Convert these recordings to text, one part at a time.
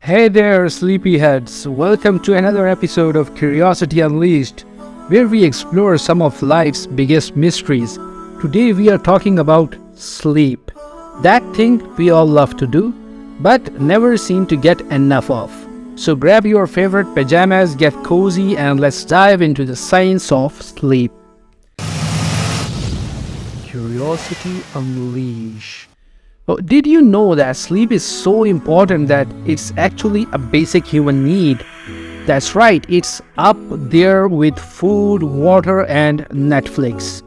Hey there, sleepyheads! Welcome to another episode of Curiosity Unleashed, where we explore some of life's biggest mysteries. Today we are talking about sleep. That thing we all love to do, but never seem to get enough of. So grab your favorite pajamas, get cozy, and let's dive into the science of sleep. Curiosity Unleashed. Oh, did you know that sleep is so important that it's actually a basic human need? That's right, it's up there with food, water, and Netflix.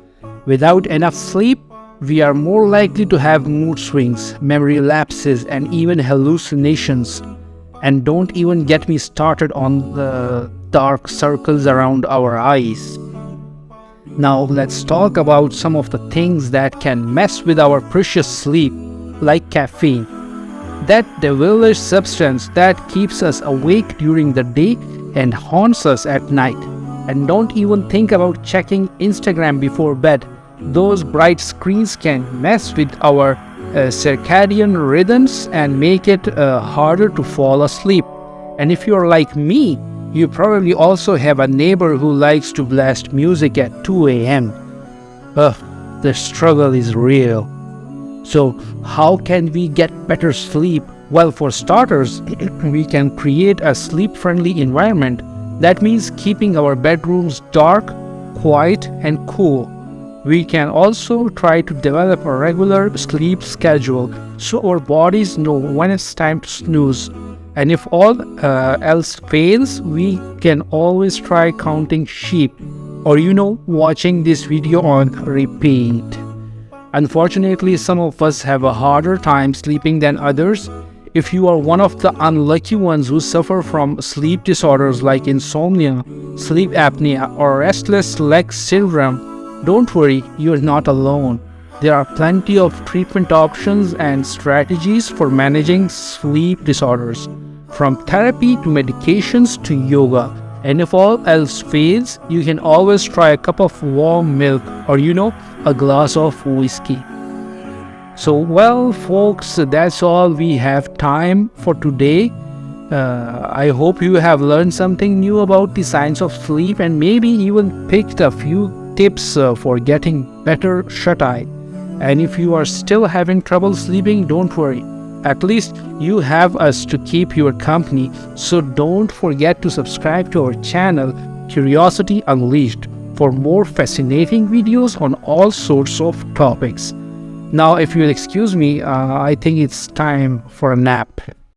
Without enough sleep, we are more likely to have mood swings, memory lapses, and even hallucinations. And don't even get me started on the dark circles around our eyes. Now let's talk about some of the things that can mess with our precious sleep, like caffeine. That devilish substance that keeps us awake during the day and haunts us at night. And don't even think about checking Instagram before bed. Those bright screens can mess with our circadian rhythms and make it harder to fall asleep. And if you're like me, you probably also have a neighbor who likes to blast music at 2 a.m. Ugh, the struggle is real. So, how can we get better sleep? Well, for starters, we can create a sleep-friendly environment. That means keeping our bedrooms dark, quiet, and cool. We can also try to develop a regular sleep schedule so our bodies know when it's time to snooze. And if all else fails, we can always try counting sheep or watching this video on repeat. Unfortunately, some of us have a harder time sleeping than others. If you are one of the unlucky ones who suffer from sleep disorders like insomnia, sleep apnea, or restless leg syndrome, don't worry, you're not alone. There are plenty of treatment options and strategies for managing sleep disorders, from therapy to medications to yoga. And if all else fails, you can always try a cup of warm milk or a glass of whiskey. So well folks, that's all we have time for today. I hope you have learned something new about the science of sleep and maybe even picked a few tips for getting better shut-eye. And if you are still having trouble sleeping, don't worry. At least you have us to keep your company, so don't forget to subscribe to our channel, Curiosity Unleashed, for more fascinating videos on all sorts of topics. Now, if you'll excuse me, I think it's time for a nap.